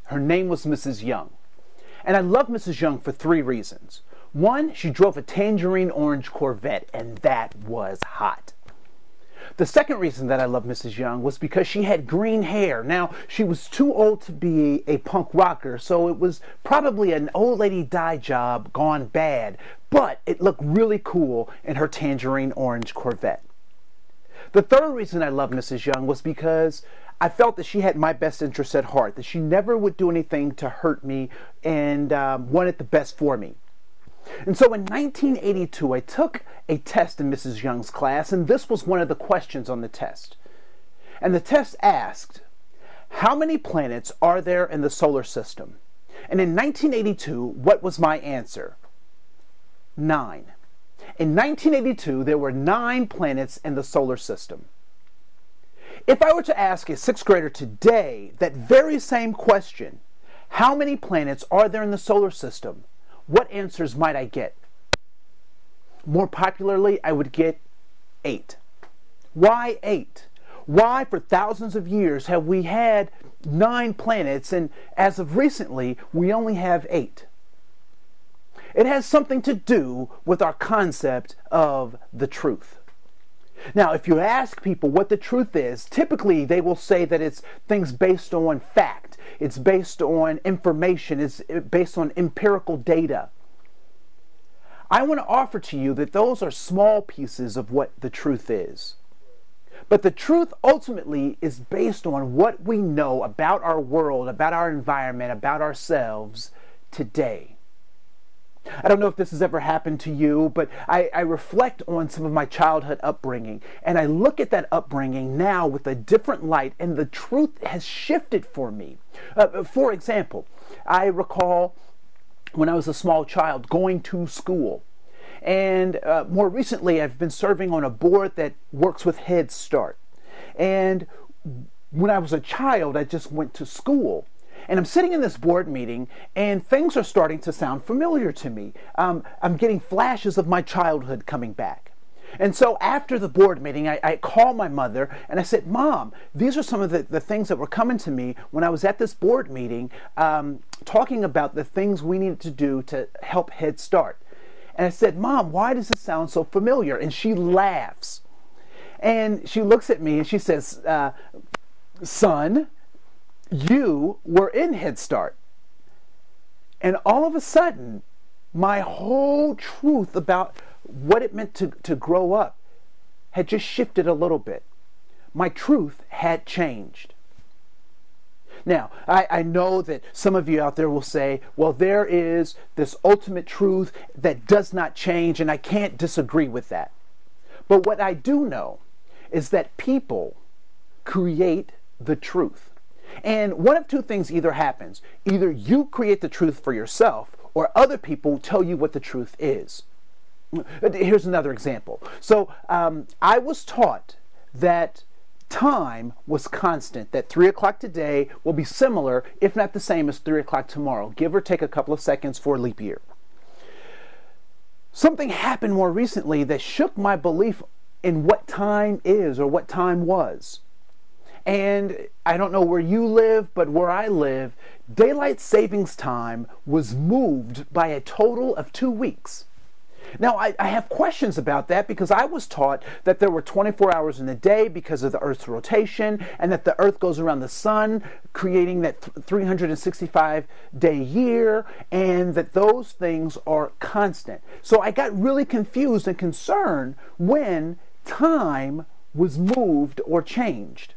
Her name was Mrs. Young. And I love Mrs. Young for 3 reasons. One, she drove a tangerine orange Corvette, and that was hot. The second reason that I love Mrs. Young was because she had green hair. Now, she was too old to be a punk rocker, so it was probably an old lady dye job gone bad, but it looked really cool in her tangerine orange Corvette. The third reason I love Mrs. Young was because I felt that she had my best interest at heart, that she never would do anything to hurt me and wanted the best for me. And so in 1982, I took a test in Mrs. Young's class, and this was one of the questions on the test. And the test asked, how many planets are there in the solar system? And in 1982, what was my answer? 9. In 1982, there were 9 planets in the solar system. If I were to ask a 6th grader today that very same question, how many planets are there in the solar system? What answers might I get? More popularly, I would get 8. Why 8? Why, for thousands of years, have we had 9 planets, and as of recently, we only have 8? It has something to do with our concept of the truth. Now, if you ask people what the truth is, typically they will say that it's things based on fact. It's based on information. It's based on empirical data. I want to offer to you that those are small pieces of what the truth is. But the truth ultimately is based on what we know about our world, about our environment, about ourselves today. I don't know if this has ever happened to you, but I reflect on some of my childhood upbringing, and I look at that upbringing now with a different light, and the truth has shifted for me. For example, I recall when I was a small child going to school, and more recently I've been serving on a board that works with Head Start. And when I was a child, I just went to school. And I'm sitting in this board meeting, and things are starting to sound familiar to me. I'm getting flashes of my childhood coming back. And so after the board meeting, I called my mother, and I said, Mom, these are some of the things that were coming to me when I was at this board meeting, talking about the things we needed to do to help Head Start. And I said, Mom, why does this sound so familiar? And she laughs. And she looks at me, and she says, Son, you were in Head Start. And all of a sudden, my whole truth about what it meant to grow up had just shifted a little bit. My truth had changed. Now, I know that some of you out there will say, well, there is this ultimate truth that does not change, and I can't disagree with that. But what I do know is that people create the truth. And one of two things either happens. Either you create the truth for yourself, or other people tell you what the truth is. Here's another example. So I was taught that time was constant, that 3 o'clock today will be similar, if not the same, as 3 o'clock tomorrow, give or take a couple of seconds for a leap year. Something happened more recently that shook my belief in what time is or what time was. And I don't know where you live, but where I live, daylight savings time was moved by a total of 2 weeks. Now, I have questions about that because I was taught that there were 24 hours in a day because of the Earth's rotation, and that the Earth goes around the sun, creating that 365-day year, and that those things are constant. So I got really confused and concerned when time was moved or changed.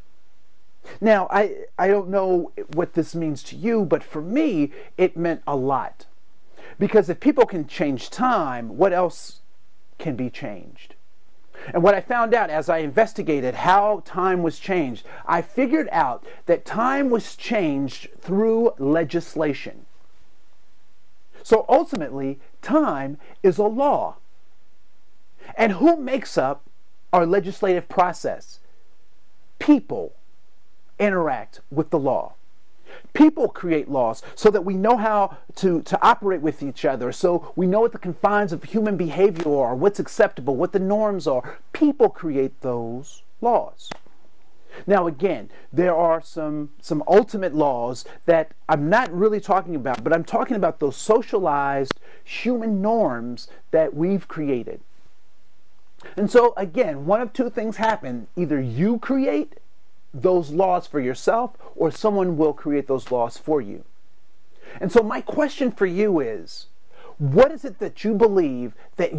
Now, I don't know what this means to you, but for me, it meant a lot. Because if people can change time, what else can be changed? And what I found out as I investigated how time was changed, I figured out that time was changed through legislation. So ultimately, time is a law. And who makes up our legislative process? People interact with the law. People create laws so that we know how to operate with each other, so we know what the confines of human behavior are, what's acceptable, what the norms are. People create those laws. Now again, there are some ultimate laws that I'm not really talking about, but I'm talking about those socialized human norms that we've created. And so again, one of two things happen. Either you create those laws for yourself, or someone will create those laws for you. And so my question for you is, what is it that you believe that